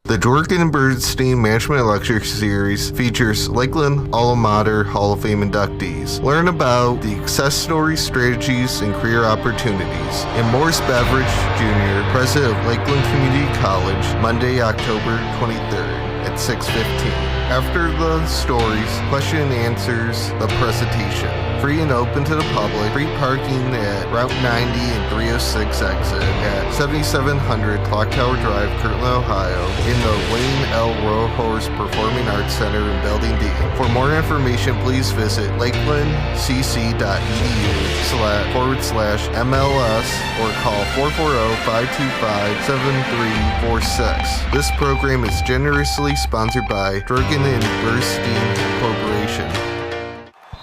The Jorgen and Bernstein Management Lecture Series features Lakeland Alma Mater Hall of Fame inductees. Learn about the success stories, strategies, and career opportunities. And Morris Beveridge Jr., president of Lakeland Community College, Monday, October 23rd at 6:15. After the stories, question and answers, the presentation. Free and open to the public. Free parking at Route 90 and 306 exit at 7700 Clock Tower Drive, Kirtland, Ohio, in the Wayne L. Rohorse Performing Arts Center in Building D. For more information, please visit lakelandcc.edu/MLS or call 440-525-7346. This program is generously sponsored by Jorgen and Bernstein Corporation.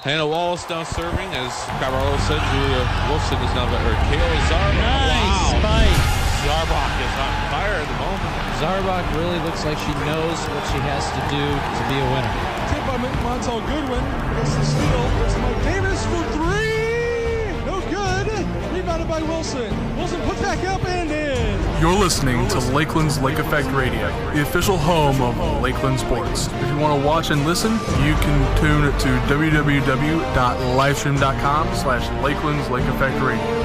Hannah Wallace now serving, as Cabarro said. Julia Wilson is now better. Kayla Zarbach. Nice spike. Zarbach is on fire at the moment. Zarbach really looks like she knows what she has to do to be a winner. Tip by Montel Goodwin. Gets the steal. There's Mike Davis for three. No good. Rebounded by Wilson. Wilson put back up and in. You're listening to Lakeland's Lake Effect Radio, the official home of Lakeland Sports. If you want to watch and listen, you can tune it to www.livestream.com/Lakeland's Lake Effect Radio.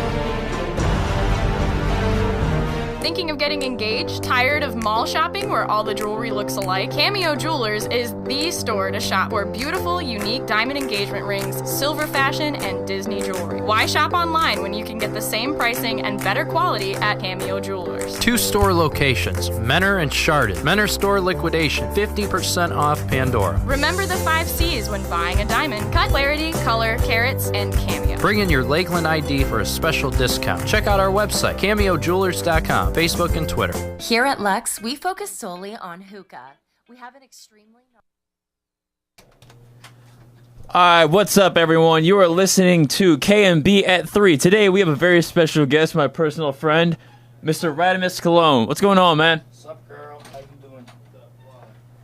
Thinking of getting engaged? Tired of mall shopping where all the jewelry looks alike? Cameo Jewelers is the store to shop for beautiful, unique diamond engagement rings, silver fashion, and Disney jewelry. Why shop online when you can get the same pricing and better quality at Cameo Jewelers? 2 store locations, Menor and Chardon. Menor store liquidation, 50% off Pandora. Remember the 5 C's when buying a diamond. Cut, clarity, color, carats, and Cameo. Bring in your Lakeland ID for a special discount. Check out our website, cameojewelers.com. Facebook and Twitter. Here at Lex, we focus solely on hookah. We have an extremely... Alright, what's up everyone? You are listening to KMB at 3. Today we have a very special guest, my personal friend, Mr. Radimus Cologne. What's going on, man? What's up, girl? How you doing?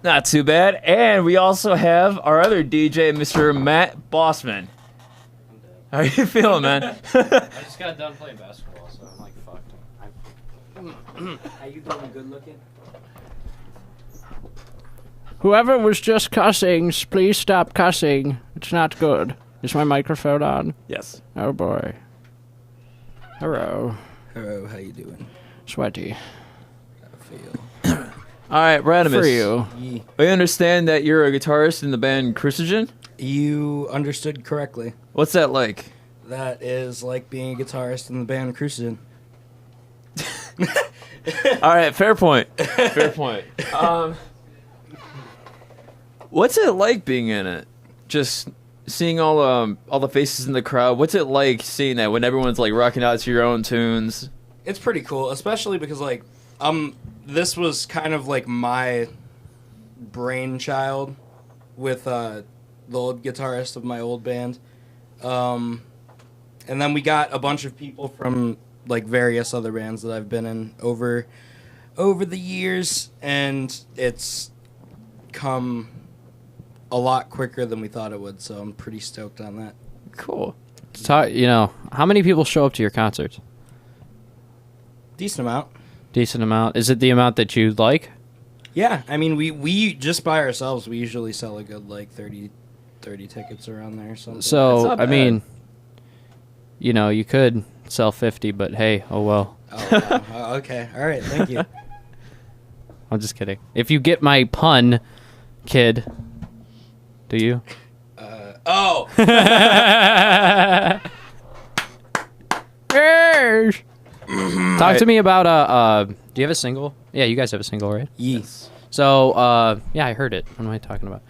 Not too bad. And we also have our other DJ, Mr. Matt Bossman. How are you feeling, man? I just got done playing basketball, so I'm like, fucked. How you doing? Good looking? Whoever was just cussing, please stop cussing. It's not good. Is my microphone on? Yes. Oh boy. Hello. Hello, how you doing? Sweaty. I feel. Alright, Radimus. For you. I understand that you're a guitarist in the band Crucigen? You understood correctly. What's that like? That is like being a guitarist in the band Crucigen. Alright, fair point. Fair point. What's it like being in it? Just seeing all the faces in the crowd. What's it like seeing that when everyone's like rocking out to your own tunes? It's pretty cool, especially because like this was kind of like my brainchild with the old guitarist of my old band. And then we got a bunch of people from like various other bands that I've been in over the years, and it's come a lot quicker than we thought it would, so I'm pretty stoked on that. Cool. So, you know, how many people show up to your concerts? Decent amount. Decent amount. Is it the amount that you like? Yeah, I mean, we just by ourselves, we usually sell a good like 30 tickets around there or something. So, I mean, you know, you could sell 50, but hey, oh well. Oh, wow. Okay. All right. Thank you. I'm just kidding. If you get my pun, kid, do you? Oh. Talk to me about do you have a single? Yeah, you guys have a single, right? Yes. So, yeah, I heard it. What am I talking about?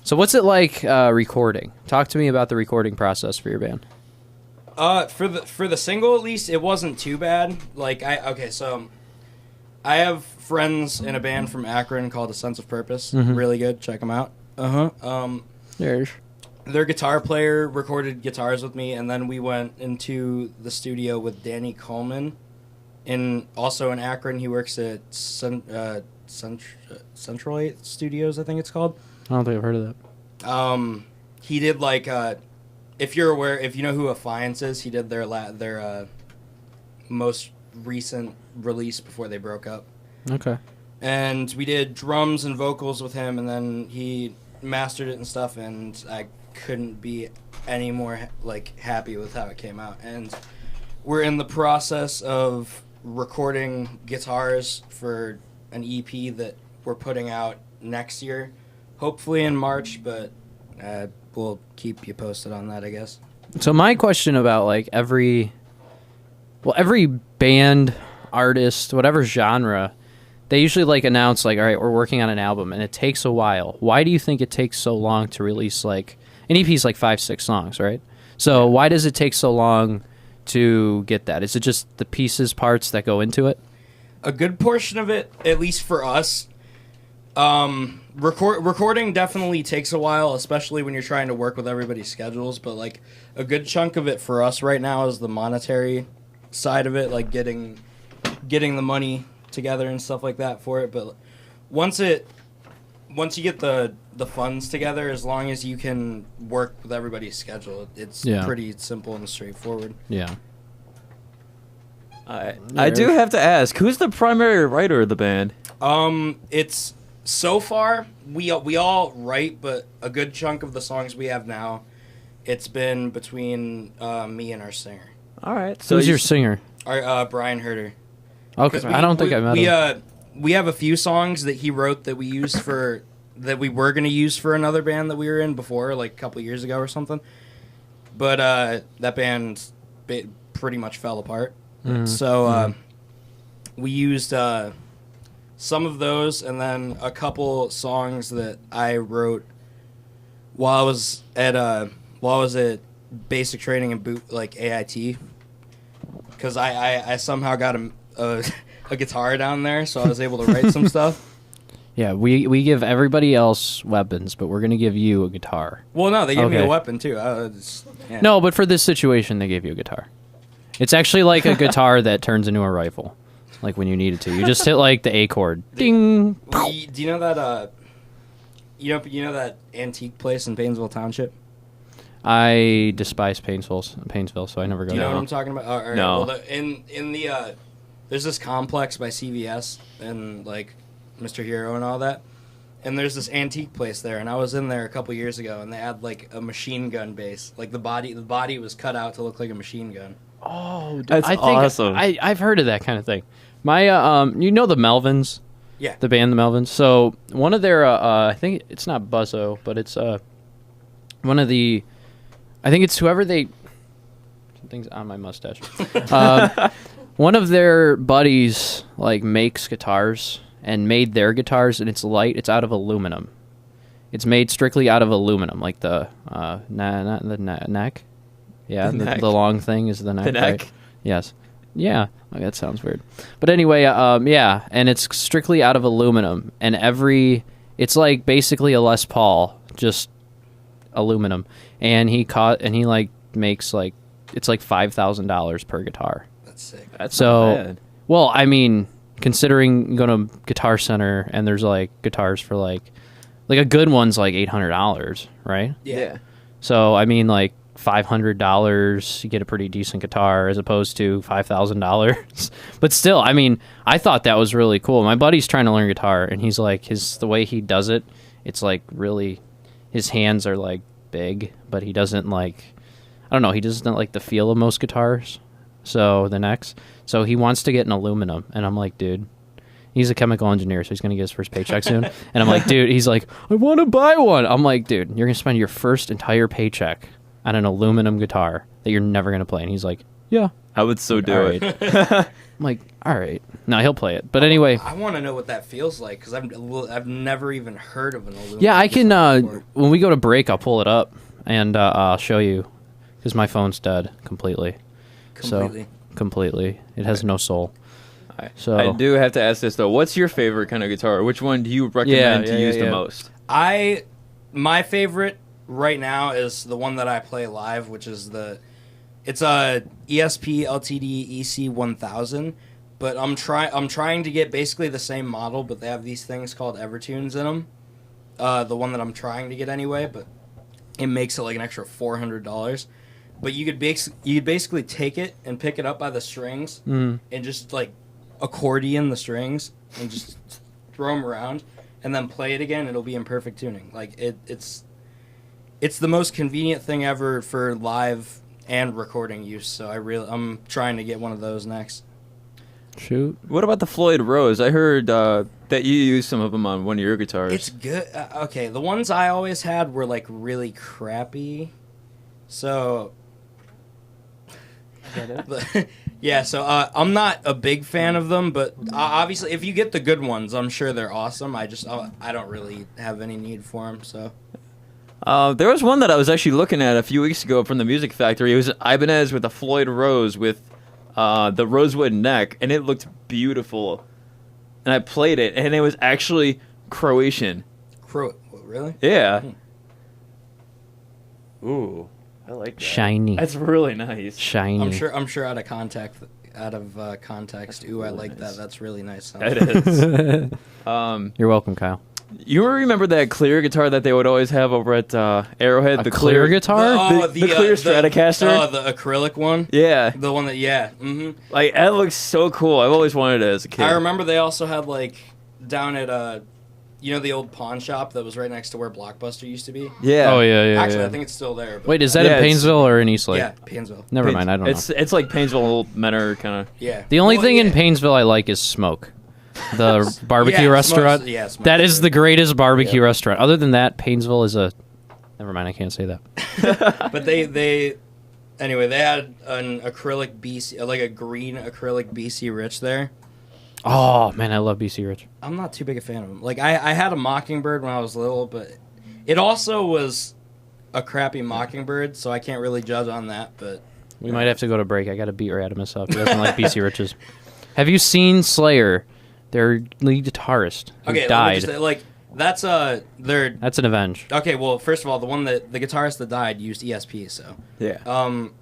So what's it like recording? Talk to me about the recording process for your band. For the single, at least, it wasn't too bad. Like, so I have friends in a band from Akron called A Sense of Purpose. Mm-hmm. Really good. Check them out. There's. Their guitar player recorded guitars with me, and then we went into the studio with Danny Coleman, also in Akron. He works at Central 8 Studios, I think it's called. I don't think I've heard of that. He did like if you know who Affiance is, he did their most recent release before they broke up. Okay. And we did drums and vocals with him, and then he mastered it and stuff, and I couldn't be any more happy with how it came out. And we're in the process of recording guitars for an EP that we're putting out next year, hopefully in March, but we'll keep you posted on that, I guess. So my question about every band, artist, whatever genre, they usually announce all right, we're working on an album, and it takes a while. Why do you think it takes so long to release an EP is 5-6 songs, right? So why does it take so long to get that? Is it just the pieces, parts that go into it? A good portion of it, at least for us, recording definitely takes a while, especially when you're trying to work with everybody's schedules. But a good chunk of it for us right now is the monetary side of it, getting the money together and stuff like that for it. But once you get the funds together, as long as you can work with everybody's schedule, it's pretty simple and straightforward. Yeah. I do have to ask, who's the primary writer of the band? It's so far we all write, but a good chunk of the songs we have now, it's been between me and our singer. All right. So who's your singer? Our Brian Herder. Okay, I don't think I met him. We have a few songs that he wrote that we used that we were going to use for another band that we were in before, a couple years ago or something. But that band pretty much fell apart. Mm-hmm. So we used some of those, and then a couple songs that I wrote while I was at basic training in AIT, because I somehow got a guitar down there, so I was able to write some stuff. Yeah, we give everybody else weapons, but we're going to give you a guitar. Well, no, they gave me a weapon, too. No, but for this situation, they gave you a guitar. It's actually like a guitar that turns into a rifle, when you need it to. You just hit, the A chord. Ding! Do you know that, you know that antique place in Painesville Township? I despise Painesville, so I never go there. Do you know what I'm talking about? All right. No. Well, in the there's this complex by CVS and Mr. Hero and all that, and there's this antique place there, and I was in there a couple years ago, and they had a machine gun base, the body was cut out to look like a machine gun. Oh, dude, that's awesome. I've heard of that kind of thing. My you know the Melvins? Yeah. The band the Melvins. So one of their I think it's not Buzzo, but it's one of the, I think it's whoever they, something's on my mustache. One of their buddies makes guitars and made their guitars, and it's light. It's out of aluminum. It's made strictly out of aluminum, the not the neck. Yeah, the long thing is the neck. The neck. Right? Yes. Yeah. That sounds weird. But anyway, yeah, and it's strictly out of aluminum, and it's basically a Les Paul, just aluminum, and he makes it's $5,000 per guitar. That's sick. That's not bad. Well, I mean, considering you go to Guitar Center and there's guitars for a good one's $800, right? Yeah. So I mean $500 you get a pretty decent guitar as opposed to $5,000. But still, I mean, I thought that was really cool. My buddy's trying to learn guitar, and he's the way he does it, it's really, his hands are big, but he doesn't I don't know, he doesn't like the feel of most guitars. So the necks. So he wants to get an aluminum, and I'm like, dude, he's a chemical engineer, so he's gonna get his first paycheck soon. And I'm like, dude, he's like, I want to buy one. I'm like, dude, you're gonna spend your first entire paycheck on an aluminum guitar that you're never gonna play. And he's like, yeah, I would so do it. I'm like, all right. No, he'll play it. But anyway, I want to know what that feels like, because I've never even heard of an aluminum. Yeah, I can. When we go to break, I'll pull it up and I'll show you, because my phone's dead completely. Completely. So, completely. It has no soul. So I do have to ask this though. What's your favorite kind of guitar? Which one do you recommend to use the most? My favorite right now is the one that I play live, which is it's a ESP LTD EC1000, but I'm trying to get basically the same model, but they have these things called Evertunes in them. The one that I'm trying to get anyway, but it makes it an extra $400. But you could basically take it and pick it up by the strings and just accordion the strings, and just throw them around, and then play it again. It'll be in perfect tuning. Like it's the most convenient thing ever for live and recording use. So I'm trying to get one of those next. Shoot. What about the Floyd Rose? I heard that you used some of them on one of your guitars. It's good. Okay, the ones I always had were like really crappy. So yeah, so I'm not a big fan of them, but obviously if you get the good ones, I'm sure they're awesome. I don't really have any need for them. So there was one that I was actually looking at a few weeks ago from the Music Factory. It was Ibanez with a Floyd Rose with the rosewood neck, and it looked beautiful. And I played it, and it was actually Croatian. Really? Yeah. Ooh, I like that. Shiny. That's really nice. Shiny. I'm sure out of context. Ooh, I like that. That's really nice. It is. You're welcome, Kyle. You remember that clear guitar that they would always have over at Arrowhead? A clear guitar? The clear Stratocaster? Oh, the acrylic one? Yeah. The one that, yeah. Mm-hmm. Like, that looks so cool. I've always wanted it as a kid. I remember they also had, like, down at, you know, the old pawn shop that was right next to where Blockbuster used to be? Yeah. Oh, yeah. Actually, I think it's still there. But wait, is that in Painesville or in Eastlake? Yeah, Painesville. Never mind, I don't know. It's like Painesville, Menor, kind of. Yeah. The only thing in Painesville I like is Smoke. The barbecue restaurant. Smoke's that is the greatest barbecue restaurant. Other than that, Painesville is a... Never mind, I can't say that. But they anyway, they had an acrylic BC, like a green acrylic BC Rich there. Oh, man, I love BC Rich. I'm not too big a fan of them. Like, I had a Mockingbird when I was little, but it also was a crappy Mockingbird, so I can't really judge on that, but... We might have to go to break. I got to beat Radimus up. He doesn't like BC Riches. Have you seen Slayer? Their lead guitarist who died. That's That's an Avenge. Okay, well, first of all, the guitarist that died used ESP, so... Yeah.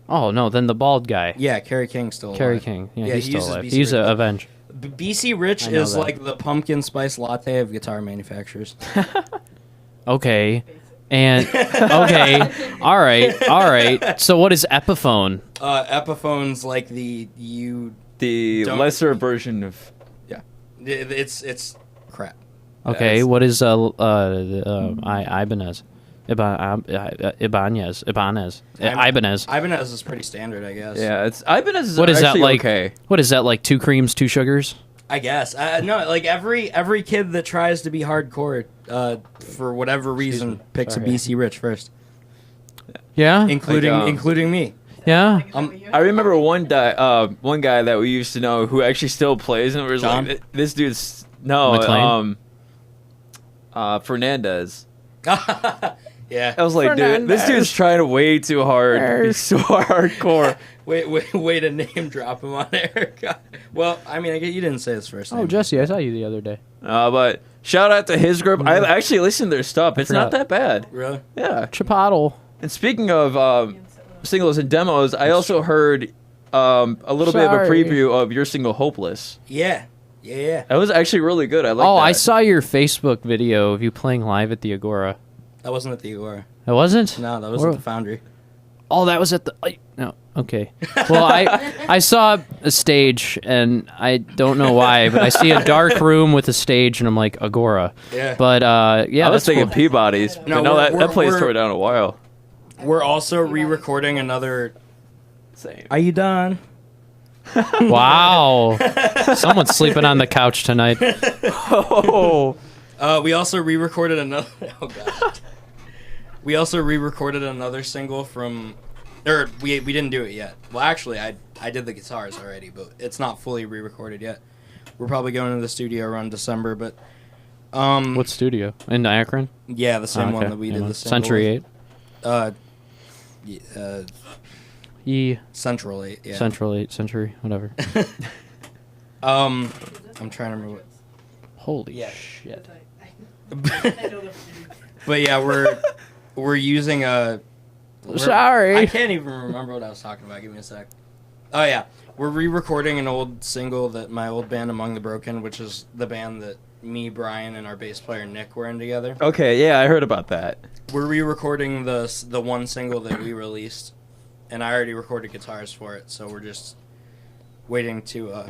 Oh, no, then the bald guy. Yeah, Kerry King's still alive. Kerry King. Yeah, he's still alive. BC He's Rich. Avenge. BC Rich is like the pumpkin spice latte of guitar manufacturers. Okay. And, okay. All right. So what is Epiphone? Epiphone's like the lesser version of... It's crap. Okay, Yeah, what is Ibanez? Ibanez. Ibanez is pretty standard, I guess. Yeah, Ibanez is What is that like? okay. What is that like? 2 creams, 2 sugars? I guess. No, like every kid that tries to be hardcore, for whatever reason, picks a BC Rich first. Yeah, including me. Yeah. I remember one guy that we used to know who actually still plays, and was John? like, "This dude's no, Fernandez." Yeah. I was like, dude, this dude's trying way too hard. He's so hardcore. Way to name drop him on air. Well, I mean, I guess you didn't say his first name. Oh, Jesse, I saw you the other day. But shout out to his group. I actually listened to their stuff. It's not that bad. Really? Yeah. Chipotle. And speaking of singles and demos, I also heard a little bit of a preview of your single "Hopeless." Yeah. That was actually really good. I like. Oh, that. I saw your Facebook video of you playing live at the Agora. That wasn't at the Agora. It wasn't? No, that was at the Foundry. Oh, that was at the... no, okay. Well, I saw a stage, and I don't know why, but I see a dark room with a stage, and I'm like, Agora. Yeah. But, yeah, I was thinking cool. Peabody's. No, No, that place tore down a while. We're also re-recording another... Same. Are you done? Wow. Someone's sleeping on the couch tonight. Oh. We also re-recorded another... Oh, God. We also re-recorded another single from... Or, we didn't do it yet. Well, actually, I did the guitars already, but it's not fully re-recorded yet. We're probably going to the studio around December, but... What studio? In Akron? Yeah, the same one that we did the single Century with. 8? Central 8, yeah. Central 8, Century, whatever. I'm trying to remember what... Holy shit. But yeah, we're using a... Sorry. I can't even remember what I was talking about. Give me a sec. Oh, yeah. We're re-recording an old single that my old band, Among the Broken, which is the band that me, Brian, and our bass player, Nick, were in together. Okay, yeah, I heard about that. We're re-recording the one single that we released, and I already recorded guitars for it, so we're just waiting to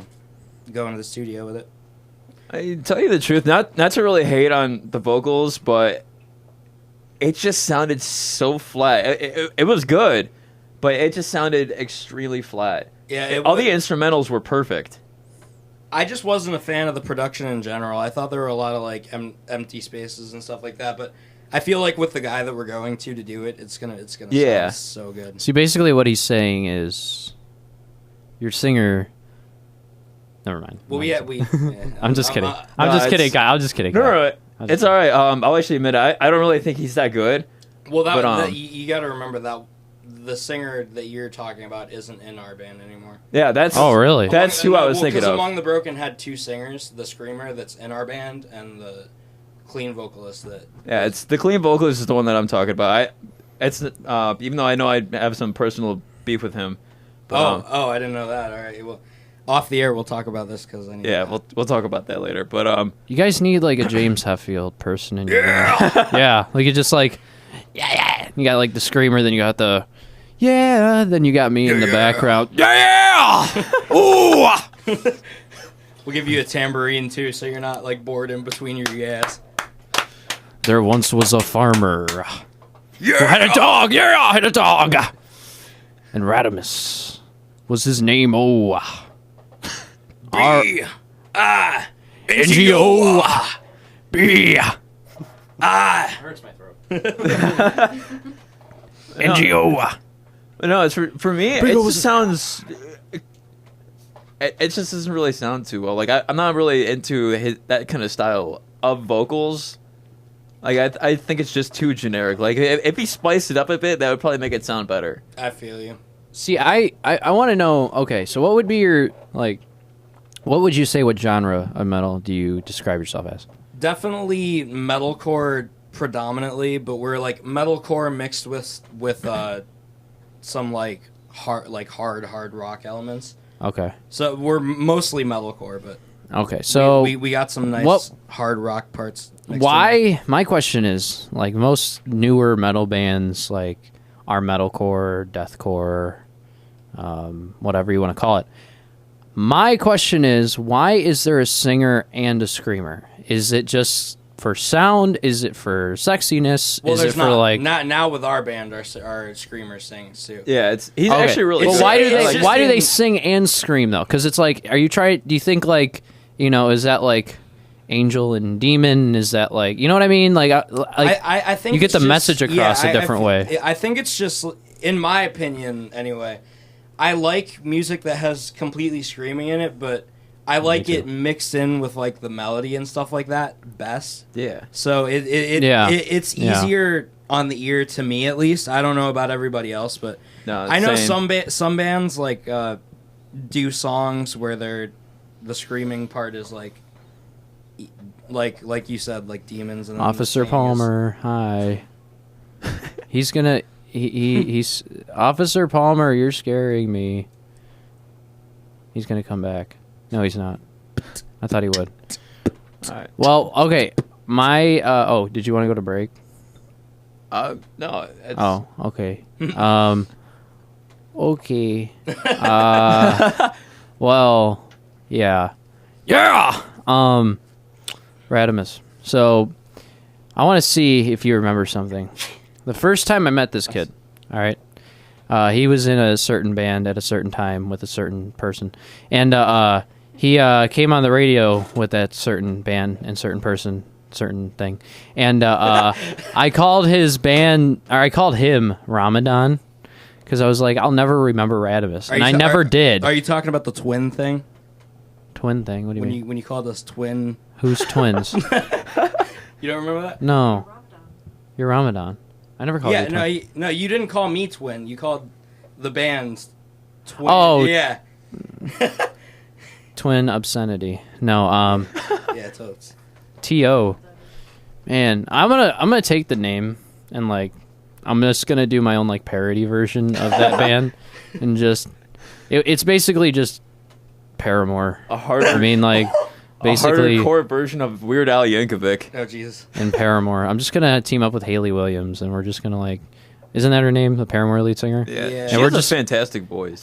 go into the studio with it. I tell you the truth, not to really hate on the vocals, but it just sounded so flat. It was good, but it just sounded extremely flat. Yeah, all the instrumentals were perfect. I just wasn't a fan of the production in general. I thought there were a lot of like empty spaces and stuff like that, but I feel like with the guy that we're going to do it, it's gonna sound so good. See, basically what he's saying is your singer. Never mind. Well, yeah. I'm just kidding. I'm just kidding, guy. I'm just kidding. No, it's all right. I'll actually admit it. I don't really think he's that good. Well, you got to remember that the singer that you're talking about isn't in our band anymore. Yeah, that's. Oh, really? That's who I was thinking of. Among the Broken had two singers: the screamer that's in our band and the clean vocalist that. Yeah, it's the clean vocalist is the one that I'm talking about. Even though I know I have some personal beef with him. But, I didn't know that. All right, well. Off the air, we'll talk about this because I need. Yeah, we'll talk about that later. But you guys need like a James Hetfield person in your band. Yeah, like you just like, yeah. You got like the screamer, then you got the, yeah. Then you got me in the background. Yeah. Ooh. We'll give you a tambourine too, so you're not like bored in between your gas. There once was a farmer who had a dog. Yeah, I had a dog. And Radimus was his name. Oh. R-I-N-G-O B-I hurts my throat. N-G-O. No, it's for me. It just sounds. It just doesn't really sound too well. Like I'm not really into that kind of style of vocals. Like I think it's just too generic. Like if he spiced it up a bit, that would probably make it sound better. I feel you. See, I want to know. Okay, so what would be your like? What would you say? What genre of metal do you describe yourself as? Definitely metalcore predominantly, but we're like metalcore mixed with some like hard rock elements. Okay. So we're mostly metalcore, but okay. So we got some nice hard rock parts. Why? My question is like most newer metal bands like are metalcore, deathcore, whatever you want to call it. My question is, why is there a singer and a screamer? Is it just for sound? Is it for sexiness? Well, is it for like not now with our band, our screamer sings too. Yeah, he's actually really. Well, why do they sing and scream though? Because it's like, do you think like is that like angel and demon? Is that like you know what I mean? Like I think you get the message across a different way. I think it's just, in my opinion, anyway. I like music that has completely screaming in it, but I like it mixed in with like the melody and stuff like that best. Yeah. So it's easier on the ear to me at least. I don't know about everybody else, but I know some bands like do songs where the screaming part is like you said, like demons and Officer Palmer. Hi. He's gonna. He's Officer Palmer. You're scaring me. He's gonna come back. No, he's not. I thought he would. All right. Well, okay. My did you want to go to break? No. Oh, okay. Okay. Well, yeah. Radimus. So, I want to see if you remember something. The first time I met this kid, all right, he was in a certain band at a certain time with a certain person, and he came on the radio with that certain band and certain person, certain thing, and I called I called him Ramadan because I was like, I'll never remember Radimus, and I never did. Are you talking about the twin thing? Twin thing? What do you mean? When you called us twin? Who's twins? You don't remember that? No, you're Ramadan. I never called you twin. No, you didn't call me twin. You called the band twin. Oh, yeah. Twin obscenity. No, yeah, totes. T.O. Man, I'm gonna take the name and like I'm just gonna do my own like parody version of that band and just it's basically just Paramore. Basically, a hardcore version of Weird Al Yankovic. Oh Jesus! And Paramore. I'm just gonna team up with Haley Williams, and we're just gonna like, isn't that her name, the Paramore lead singer? Yeah. And She we're has just a fantastic voice.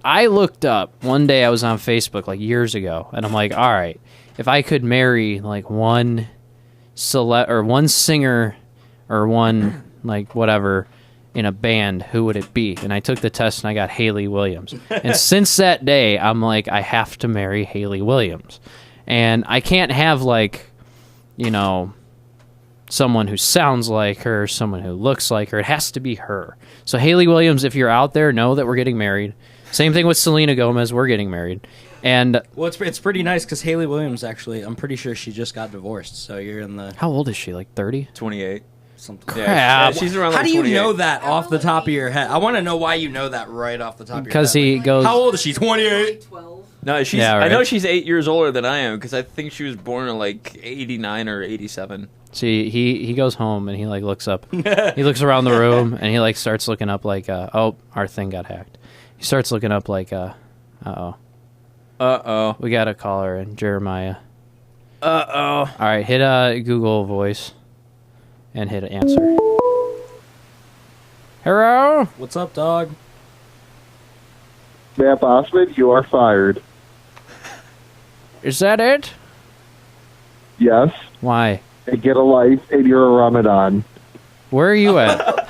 I looked up one day. I was on Facebook like years ago, and I'm like, all right, if I could marry like one singer or one like whatever in a band, who would it be? And I took the test and I got Hayley Williams. And since that day, I'm like, I have to marry Hayley Williams. And I can't have like, you know, someone who sounds like her, someone who looks like her. It has to be her. So Hayley Williams, if you're out there, know that we're getting married. Same thing with Selena Gomez. We're getting married. And well, it's pretty nice because Hayley Williams, actually, I'm pretty sure she just got divorced. So you're in the... How old is she? Like 30? 28. Something. Yeah, she's around. How like do you 28. know that off the top of your head? I want to know why you know that right off the top of your head. Because he goes... How old is she? 28? No, she's. Yeah, right. I know she's 8 years older than I am because I think she was born in like 89 or 87. See, he goes home and he like looks up. He looks around the room and he like starts looking up like, oh, our thing got hacked. He starts looking up like, uh-oh. Uh-oh. We got a caller in Jeremiah. Uh-oh. All right, hit Google Voice and hit answer. Hello? What's up, dog? Matt Bossman, you are fired. Is that it? Yes. Why? And get a life, and you're a Ramadan. Where are you at?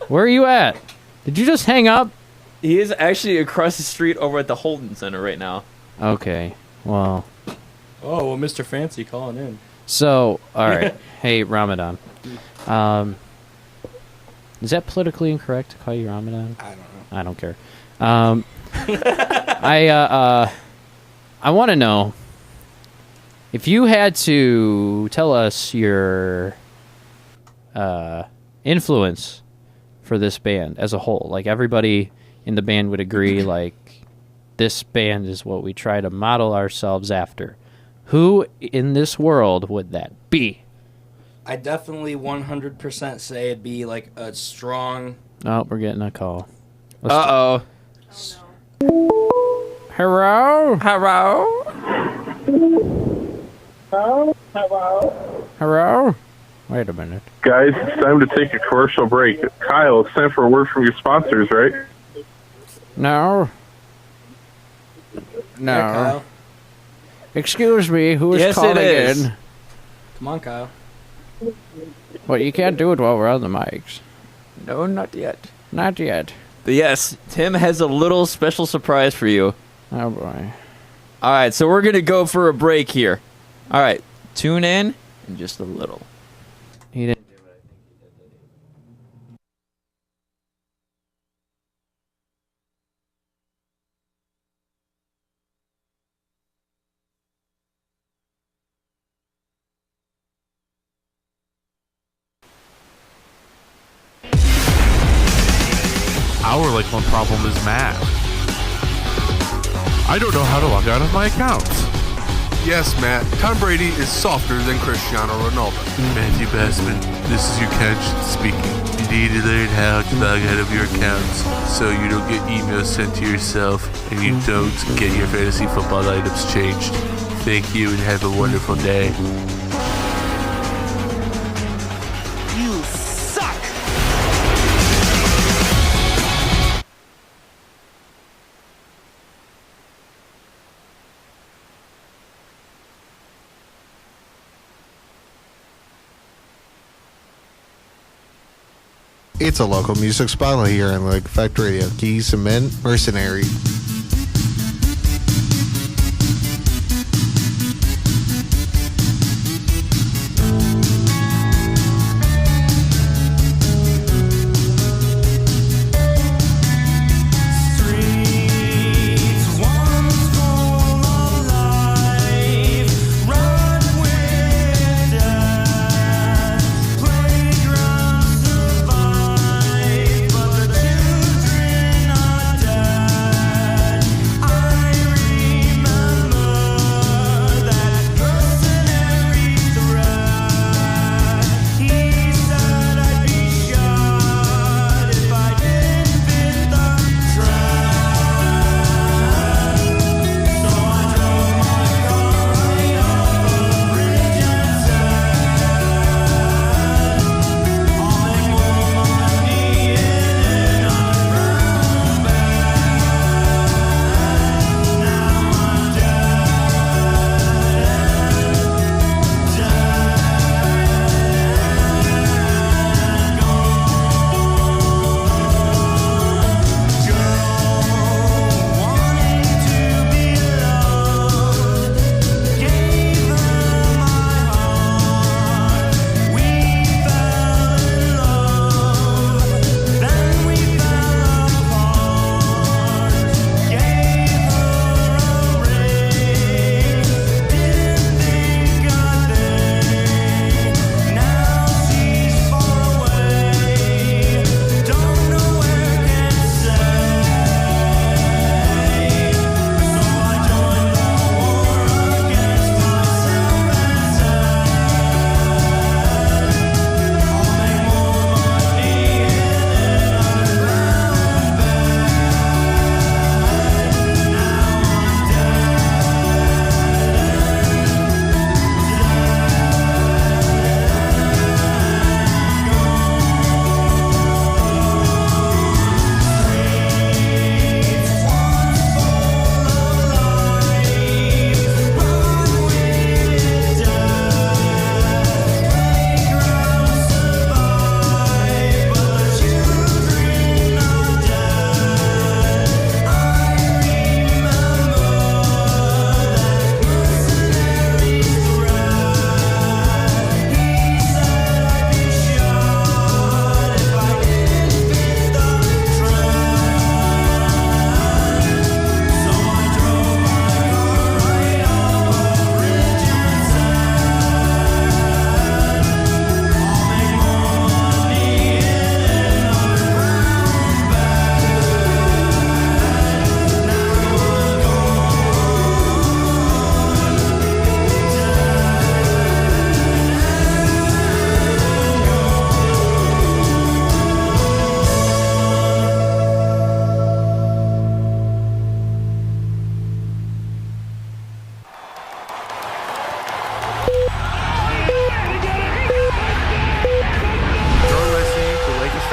Where are you at? Did you just hang up? He is actually across the street over at the Holden Center right now. Okay, well... Oh, well, Mr. Fancy calling in. So, all right. Hey, Ramadan. Is that politically incorrect to call you Ramadan? I don't know. I don't care. I want to know if you had to tell us your influence for this band as a whole. Like everybody in the band would agree, like this band is what we try to model ourselves after. Who in this world would that be? I definitely 100% say it'd be like a strong... Oh, we're getting a call. Uh-oh. Hello? Hello? Hello? Wait a minute. Guys, it's time to take a commercial break. Kyle, it's time for a word from your sponsors, right? No. No. Hey, Kyle. Excuse me, who is calling in? Come on, Kyle. Well, you can't do it while we're on the mics. No, not yet. Not yet. But yes, Tim has a little special surprise for you. Oh, boy. All right, so we're going to go for a break here. All right, tune in just a little. He didn't. Our Lakeland problem is math. I don't know how to log out of my account. Yes, Matt, Tom Brady is softer than Cristiano Ronaldo. Matthew Bassman, this is your conscience speaking. You need to learn how to log out of your accounts so you don't get emails sent to yourself and you don't get your fantasy football items changed. Thank you and have a wonderful day. You suck! It's a local music spotlight here on Lake Effect Radio. Key Cement Mercenary.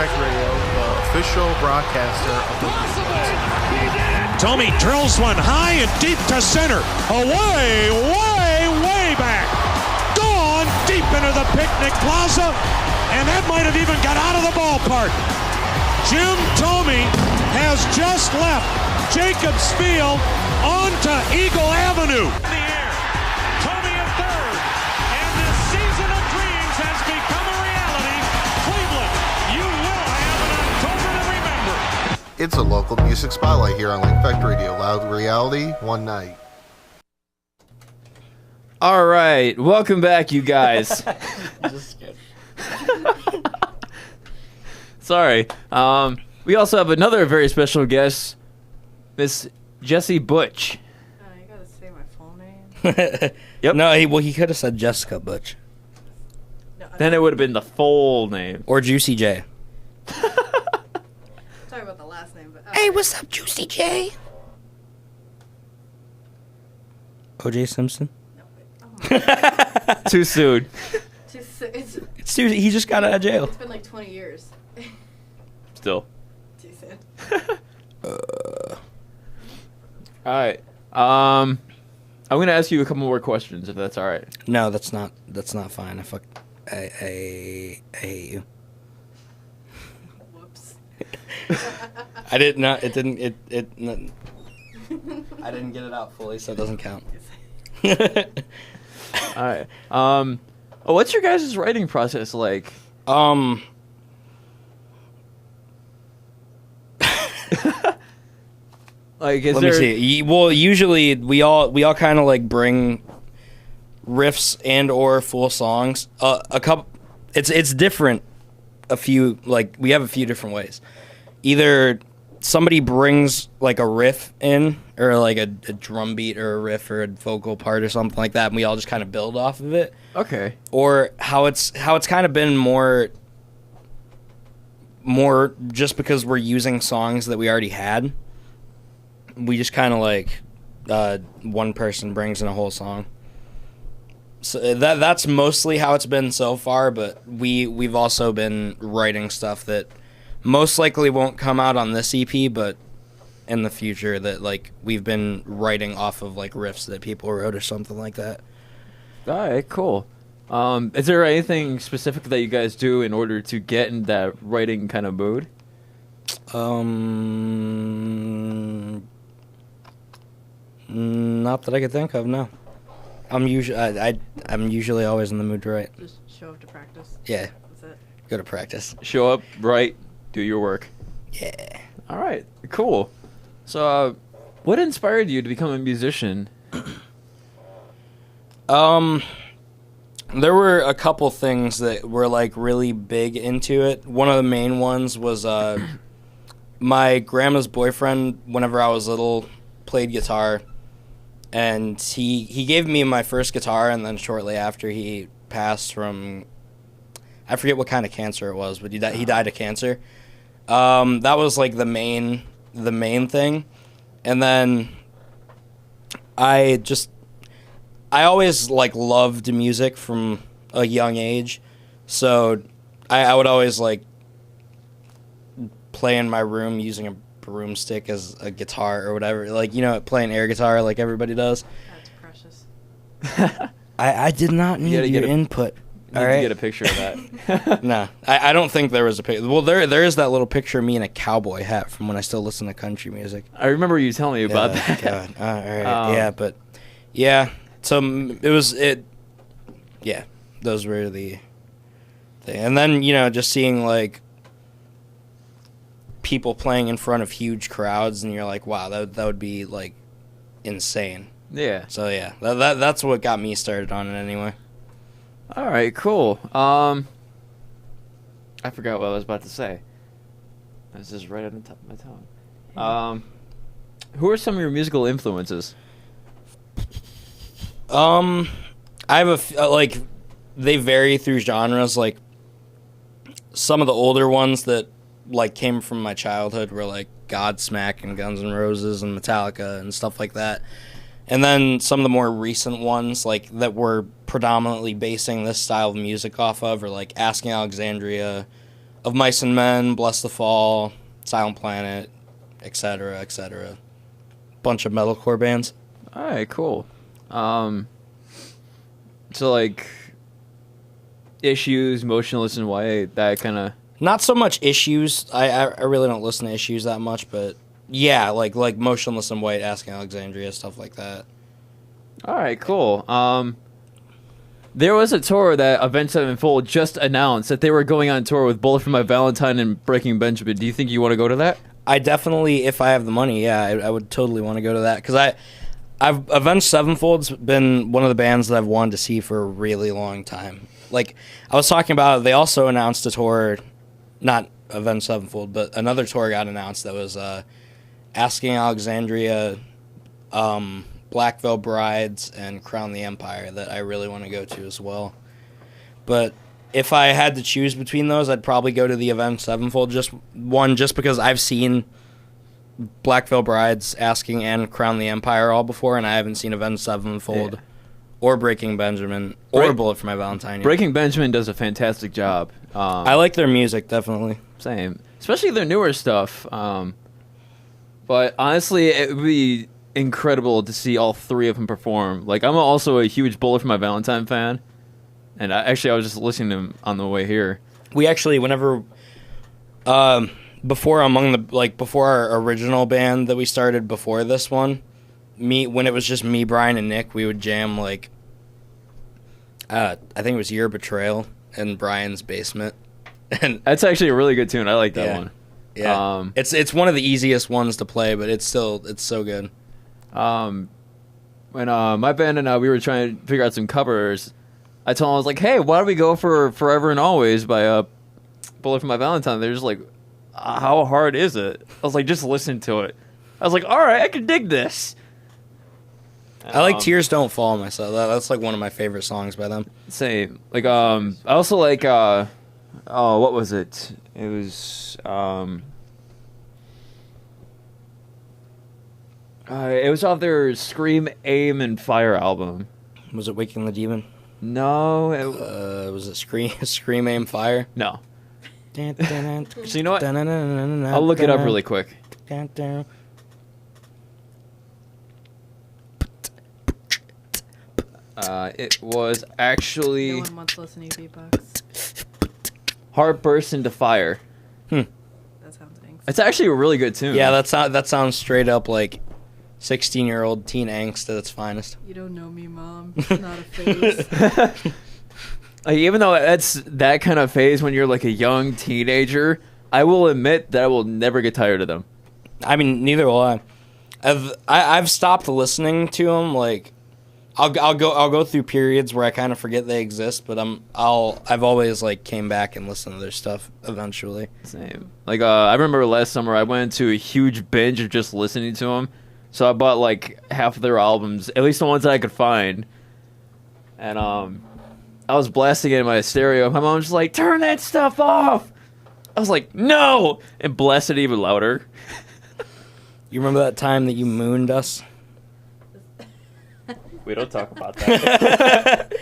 Effect Radio, the official broadcaster of Lakeland Sports. Tomey drills one high and deep to center. Away, way back. Gone deep into the picnic plaza, and that might have even got out of the ballpark. Jim Tomey has just left Jacobs Field onto Eagle Avenue. In the air, Tomey at third, and this season of dreams has become a reality. Cleveland, you will have an October to remember. It's a local music spotlight here on Lake Effect Radio. Loud reality, one night. All right, welcome back, you guys. Just kidding. Sorry. We also have another very special guest, Miss Jessie Butch. You gotta say my full name. Yep. No, he could have said Jessica Butch. Then it would have been the full name. Or Juicy J. Talking about the last name, but Hey, what's up, Juicy J? O.J. Simpson? Too soon. It's too, he just got out of jail. It's been like 20 years. Still. Too soon. All right. I'm gonna ask you a couple more questions, if that's all right. No, that's not fine. I hate you. Whoops. I did not. It didn't. I didn't get it out fully, so it doesn't count. All right. What's your guys' writing process like? Like, Let me see. Well, usually we all kind of like bring riffs and or full songs. A couple. It's different. We have a few different ways. Either somebody brings like a riff in, or like a drum beat or a riff or a vocal part or something like that, and we all just kind of build off of it. Okay. Or how it's kind of been more just because we're using songs that we already had. We just kind of like one person brings in a whole song. So that's mostly how it's been so far, but we've also been writing stuff that most likely won't come out on this EP, but in the future that like we've been writing off of like riffs that people wrote or something like that. All right, cool. Is there anything specific that you guys do in order to get in that writing kind of mood? Not that I could think of. No, I'm usually always in the mood to write. Just show up to practice. Yeah. That's it. Go to practice. Show up, write, do your work. Yeah. All right, cool. So, what inspired you to become a musician? There were a couple things that were like really big into it. One of the main ones was my grandma's boyfriend, whenever I was little, played guitar, and he gave me my first guitar, and then shortly after he passed from, I forget what kind of cancer it was, but he died of cancer. That was like the main thing. And then I always like loved music from a young age, so I would always like play in my room using a broomstick as a guitar or whatever, like, playing air guitar like everybody does. That's precious. I did not need your input. All right, get a picture of that. Nah, I don't think there was a picture. Well, there is that little picture of me in a cowboy hat from when I still listen to country music. I remember you telling me about that. God. All right. Yeah, but yeah. So yeah, those were the thing. And then, just seeing like people playing in front of huge crowds, and you're like, wow, that would be like insane. Yeah. So yeah, that's what got me started on it anyway. All right, cool. I forgot what I was about to say. This is right on the top of my tongue. Who are some of your musical influences? I have like, they vary through genres. Like, some of the older ones that like came from my childhood were like Godsmack and Guns N' Roses and Metallica and stuff like that. And then some of the more recent ones, like, that were predominantly basing this style of music off of, are like Asking Alexandria, Of Mice and Men, Bless the Fall, Silent Planet, etc., etc. Bunch of metalcore bands. All right, cool. So like Issues, Motionless in White, that kind of. Not so much Issues. I really don't listen to Issues that much, but yeah, like Motionless in White, Asking Alexandria, stuff like that. All right, cool. There was a tour that Avenged Sevenfold just announced that they were going on tour with Bullet for My Valentine and Breaking Benjamin. Do you think you want to go to that? I definitely, if I have the money, yeah, I would totally want to go to that because Avenged Sevenfold's been one of the bands that I've wanted to see for a really long time. Like I was talking about, they also announced a tour, not Avenged Sevenfold, but another tour got announced that was Asking Alexandria, Black Veil Brides, and Crown the Empire that I really want to go to as well. But if I had to choose between those, I'd probably go to the Avenged Sevenfold. Just because I've seen Black Veil Brides, Asking, and Crown the Empire all before, and I haven't seen Avenged Sevenfold or Breaking Benjamin or Bullet for My Valentine yet. Breaking Benjamin does a fantastic job. I like their music, definitely. Same. Especially their newer stuff. But honestly, it would be incredible to see all three of them perform. Like, I'm also a huge Bullet for My Valentine fan. And I was just listening to him on the way here. We actually, whenever... before our original band that we started before this one, when it was just me, Brian, and Nick, we would jam like I think it was Year Betrayal in Brian's basement. And that's actually a really good tune. I like that one. Yeah, it's one of the easiest ones to play, but it's so good. When my band and I, we were trying to figure out some covers, I told them, I was like, hey, why don't we go for Forever and Always by Bullet for My Valentine? They're just like, how hard is it? I was like, just listen to it. I was like, all right, I can dig this. I like Tears Don't Fall myself. That's like one of my favorite songs by them. Same. Like, I also like, what was it? It was, it was off their Scream, Aim, and Fire album. Was it Waking the Demon? No. Was it Scream, Aim, Fire? No. So you know what? I'll look it up really quick. It was actually... No one wants listening to beatbox. Heart Burst into Fire. That sounds angst. It's actually a really good tune. Yeah, that sounds straight up like 16-year-old teen angst at its finest. You don't know me, Mom. It's not a phase. Like, even though that's that kind of phase when you're like a young teenager, I will admit that I will never get tired of them. I mean, neither will I. I've stopped listening to them. Like, I'll go through periods where I kind of forget they exist, but I've always like came back and listened to their stuff eventually. Same. Like, I remember last summer I went into a huge binge of just listening to them. So I bought like half of their albums, at least the ones that I could find, and I was blasting it in my stereo. My mom was just like, turn that stuff off. I was like, no! And blasted even louder. You remember that time that you mooned us? We don't talk about that.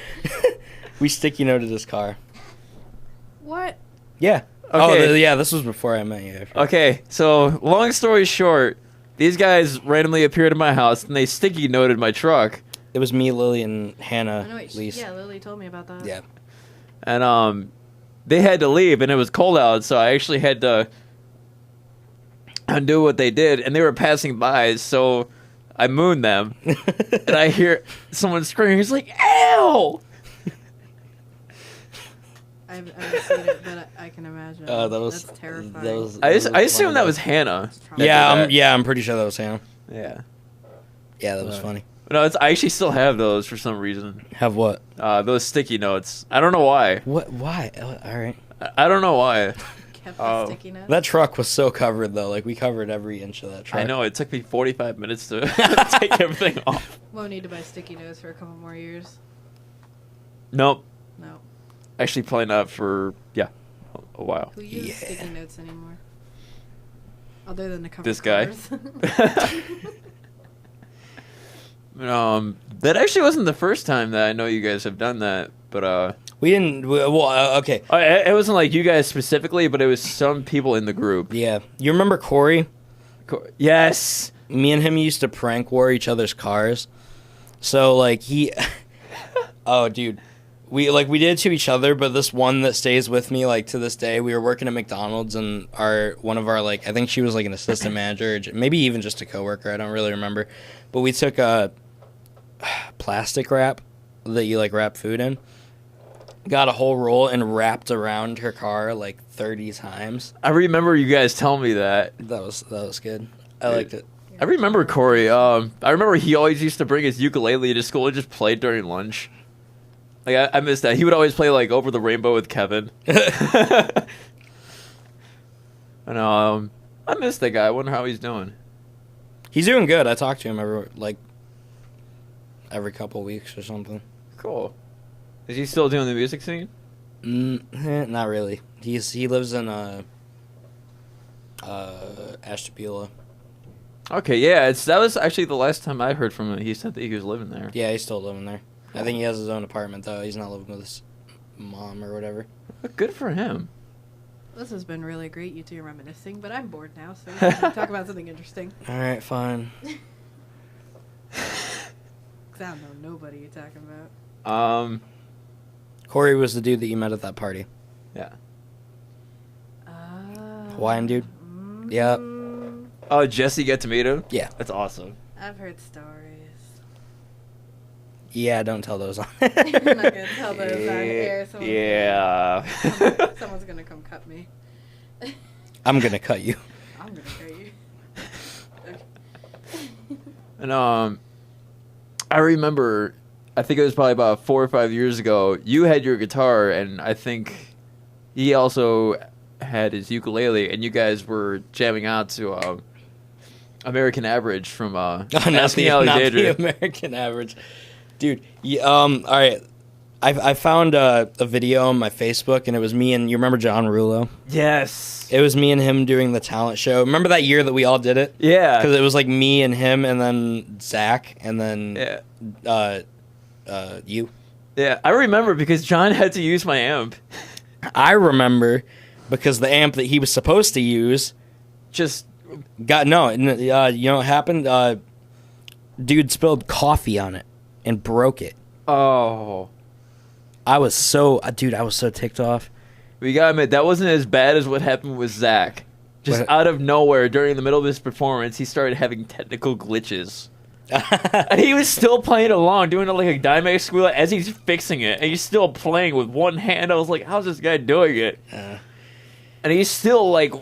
We sticky noted his car. What? Yeah. Okay. Yeah, this was before I met you. Okay, so long story short, these guys randomly appeared in my house and they sticky noted my truck. It was me, Lily, and Hannah. Yeah, Lily told me about that. Yeah. And they had to leave, and it was cold out, so I actually had to undo what they did, and they were passing by, so I mooned them. And I hear someone screaming. He's like, "Ew!" I haven't seen it, but I can imagine. That's terrifying. I assume that was Hannah. Yeah, I'm pretty sure that was Hannah. Yeah. Yeah, that was funny. No, I actually still have those for some reason. Have what? Those sticky notes. I don't know why. What? Why? All right. I don't know why. Kept the sticky notes. That truck was so covered, though. Like, we covered every inch of that truck. I know. It took me 45 minutes to take everything off. Won't need to buy sticky notes for a couple more years. Nope. No. Actually, probably not for, a while. Who uses sticky notes anymore? Other than a couple This guy. cars. That actually wasn't the first time that I know you guys have done that, but We didn't. Okay. It wasn't like you guys specifically, but it was some people in the group. Yeah. You remember Corey? Yes. Me and him used to prank war each other's cars. So like oh dude, we did it to each other. But this one that stays with me like to this day, we were working at McDonald's and one of our like I think she was like an assistant manager, maybe even just a coworker. I don't really remember. But we took a plastic wrap that you like wrap food in. Got a whole roll and wrapped around her car like 30 times. I remember you guys telling me that. That was good. I liked it. I remember Corey. I remember he always used to bring his ukulele to school and just play during lunch. Like I miss that. He would always play like Over the Rainbow with Kevin. And I miss that guy. I wonder how he's doing. He's doing good. I talk to him every couple weeks or something. Cool. Is he still doing the music scene? Not really. He lives in Ashtabula. Okay, yeah. That was actually the last time I heard from him. He said that he was living there. Yeah, he's still living there. I think he has his own apartment though. He's not living with his mom or whatever. Good for him. This has been really great. You two are reminiscing, but I'm bored now, so we can talk about something interesting. All right, fine. 'Cause I don't know nobody you're talking about. Corey was the dude that you met at that party. Yeah. Hawaiian dude? Yep. Oh, Jesse get to meet him? Yeah. That's awesome. I've heard stories. Yeah, don't tell those on. I'm not going to tell those on air. Someone's going to come cut me. I'm going to cut you. I'm going to cut you. And I remember, I think it was probably about 4 or 5 years ago, you had your guitar, and I think he also had his ukulele, and you guys were jamming out to American Average from not the American Average. Dude, all right. I found a video on my Facebook, and it was me and, you remember John Rulo? Yes. It was me and him doing the talent show. Remember that year that we all did it? Yeah. Because it was like me and him, and then Zach, and then you. Yeah, I remember because John had to use my amp. I remember because the amp that he was supposed to use just got, you know what happened? Dude spilled coffee on it and broke it. Oh. I was so ticked off. We gotta admit, that wasn't as bad as what happened with Zach. Just out of nowhere, during the middle of his performance, he started having technical glitches. And he was still playing along, doing it like a Dimebag squeal as he's fixing it. And he's still playing with one hand. I was like, how's this guy doing it? And he's still like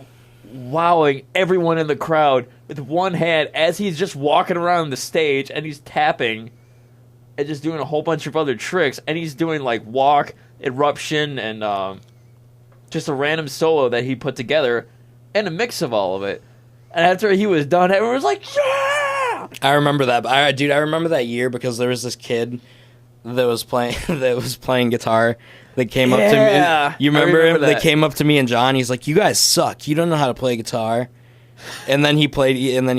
wowing everyone in the crowd with one hand as he's just walking around the stage and he's tapping and just doing a whole bunch of other tricks. And he's doing like walk, eruption, and just a random solo that he put together and a mix of all of it. And after he was done, everyone was like, yeah! I remember that. I remember that year because there was this kid that was playing guitar that came up to me. You remember him? They came up to me and John. He's like, "You guys suck. You don't know how to play guitar." And then he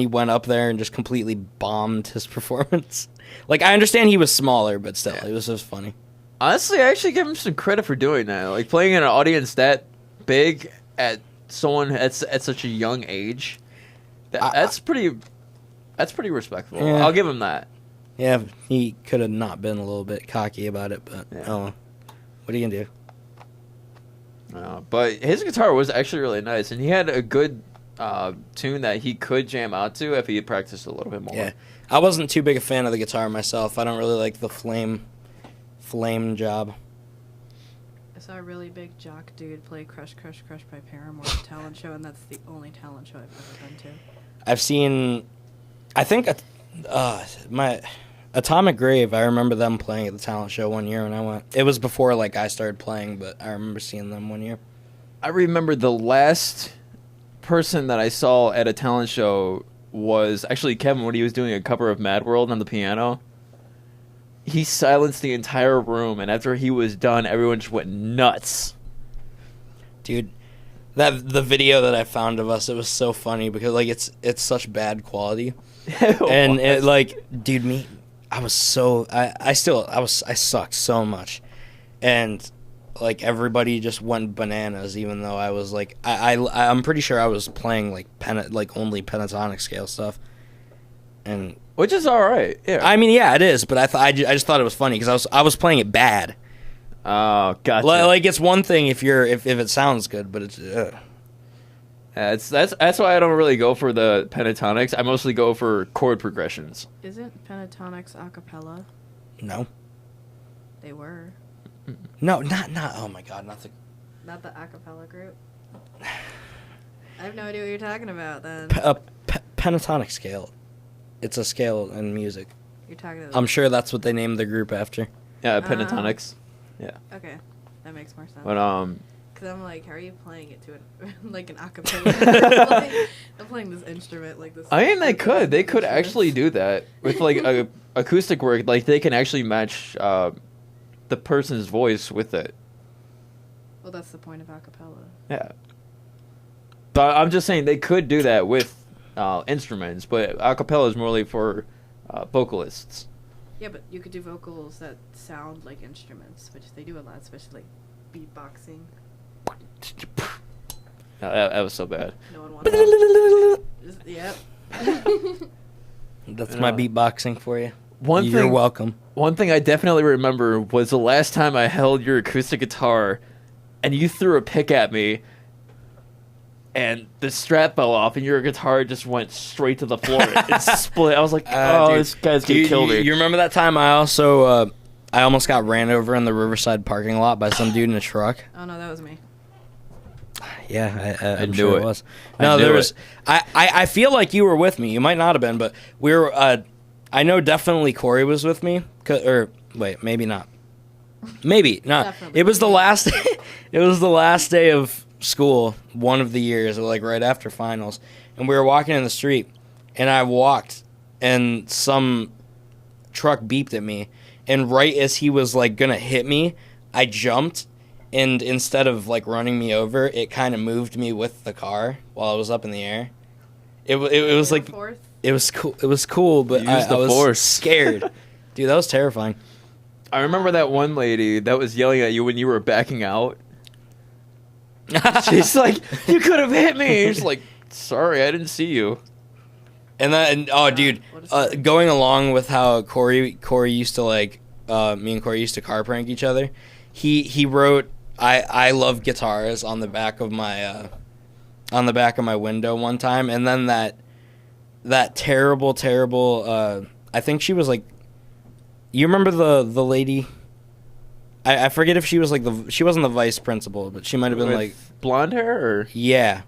went up there and just completely bombed his performance. Like, I understand he was smaller, but still, it was just funny. Honestly, I actually give him some credit for doing that. Like, playing in an audience that big at someone at such a young age, that's pretty respectful. Yeah. I'll give him that. Yeah, he could have not been a little bit cocky about it, but what are you gonna do? But his guitar was actually really nice, and he had a good tune that he could jam out to if he had practiced a little bit more. Yeah, I wasn't too big a fan of the guitar myself. I don't really like the flame job. I saw a really big jock dude play Crush Crush Crush by Paramore at a talent show, and that's the only talent show I've ever been to. I've seen, I think, my Atomic Grave, I remember them playing at the talent show one year when I went. It was before like I started playing, but I remember seeing them one year. I remember the last person that I saw at a talent show was actually Kevin when he was doing a cover of Mad World on the piano. He silenced the entire room, and after he was done, everyone just went nuts. Dude, the video that I found of us, it was so funny because like it's such bad quality. And it like, dude, I sucked so much. And like everybody just went bananas, even though I was like, I'm pretty sure I was playing like only pentatonic scale stuff, and which is all right. Yeah, I mean, yeah, it is, but I just thought it was funny because I was playing it bad. Oh, gotcha. Like it's one thing if it sounds good, but it's. That's why I don't really go for the pentatonics. I mostly go for chord progressions. Isn't pentatonics a cappella? No. They were. No, not. Oh my God, not the. Not the a cappella group. I have no idea what you're talking about. Then. Pentatonic scale. It's a scale in music. You're talking about. I'm sure that's what they named the group after. Yeah, pentatonics. Yeah. Okay, that makes more sense. But Because I'm like, how are you playing it to like an acapella? I'm playing this instrument like this. I mean, they could actually do that with like a acoustic work. Like they can actually match the person's voice with it. Well, that's the point of acapella. Yeah. But I'm just saying they could do that with instruments, but acapella is more like for vocalists. Yeah, but you could do vocals that sound like instruments, which they do a lot, especially like beatboxing. That was so bad. No one wants that. Yep. That's my beatboxing for you. You're welcome. One thing I definitely remember was the last time I held your acoustic guitar, and you threw a pick at me, and the strap fell off, and your guitar just went straight to the floor. It split. I was like, dude, this guy's gonna kill me. You remember that time I also I almost got ran over in the Riverside parking lot by some dude in a truck? Oh no, that was me. Yeah, I I'm knew sure it. it was. No, there was. I feel like you were with me. You might not have been, but we were. I know definitely Corey was with me. Or wait, maybe not. Maybe not. Definitely. It was the last. It was the last day of school, one of the years, like right after finals, and we were walking in the street, and I walked, and some truck beeped at me, and right as he was like gonna hit me, I jumped. And instead of like running me over, it kind of moved me with the car while I was up in the air. It was like it was cool. It was cool, but I was scared, dude. That was terrifying. I remember that one lady that was yelling at you when you were backing out. She's like, "You could have hit me." You're just like, "Sorry, I didn't see you." And dude, going along with how Corey used to like me and Corey used to car prank each other. He wrote I love guitars on the back of my window one time, and then that terrible I think she was like, you remember the lady? I forget if she was like she wasn't the vice principal, but she might have been With like blonde hair or yeah.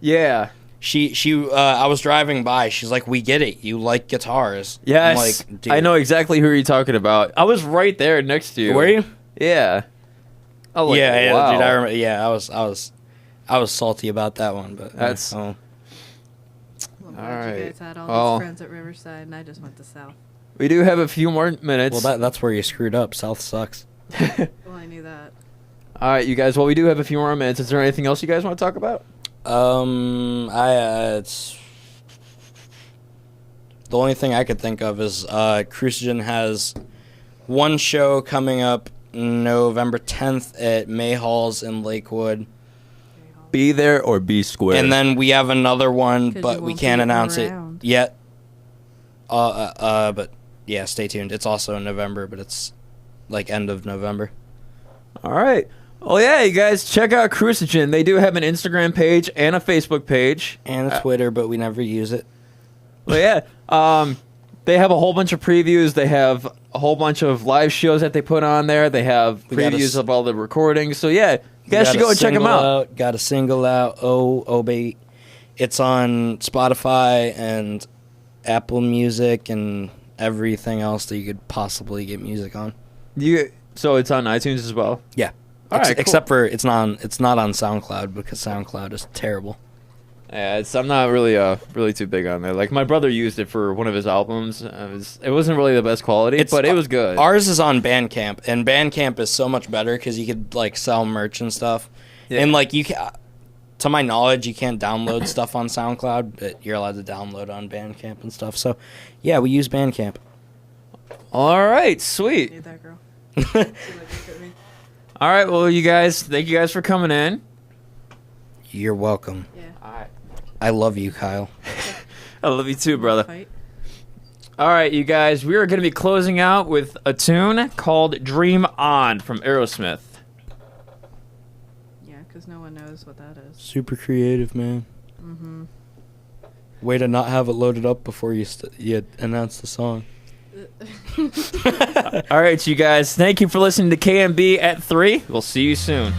She I was driving by. She's like, "We get it. You like guitars." Yes, I'm like, dude. I know exactly who you're talking about. I was right there next to you. Were you? Yeah. Oh, like, yeah, wow. dude. I remember. Yeah, I was salty about that one, but that's. Well, all right. You guys had all these friends at Riverside, and I just went to South. We do have a few more minutes. Well, that's where you screwed up. South sucks. Well, I knew that. All right, you guys. Well, we do have a few more minutes. Is there anything else you guys want to talk about? It's the only thing I could think of is crucigen has one show coming up November 10th at May Halls in Lakewood. Be there or be square. And then we have another one, but we can't announce it yet. But yeah, stay tuned. It's also in November, but it's like end of November. All right. Well, yeah, you guys check out Crucigen. They do have an Instagram page and a Facebook page and a Twitter, but we never use it. Well, yeah. They have a whole bunch of previews. They have a whole bunch of live shows that they put on there. They have previews of all the recordings. So yeah, you guys should go and check them out. Got a single out. Obey. It's on Spotify and Apple Music and everything else that you could possibly get music on. So it's on iTunes as well. Yeah. All right, except for it's not on SoundCloud because SoundCloud is terrible. Yeah, I'm not really too big on there. Like my brother used it for one of his albums. It wasn't really the best quality, but it was good. Ours is on Bandcamp, and Bandcamp is so much better because you could like sell merch and stuff. Yeah. And like you can, to my knowledge, you can't download stuff on SoundCloud, but you're allowed to download on Bandcamp and stuff. So yeah, we use Bandcamp. All right, sweet. Need that girl. All right, well, you guys, thank you guys for coming in. You're welcome. Yeah. All right. I love you, Kyle. I love you too, brother. All right, you guys, we are going to be closing out with a tune called Dream On from Aerosmith. Yeah, because no one knows what that is. Super creative, man. Mm-hmm. Way to not have it loaded up before you announce the song. All right, you guys, thank you for listening to KMB at 3. We'll see you soon.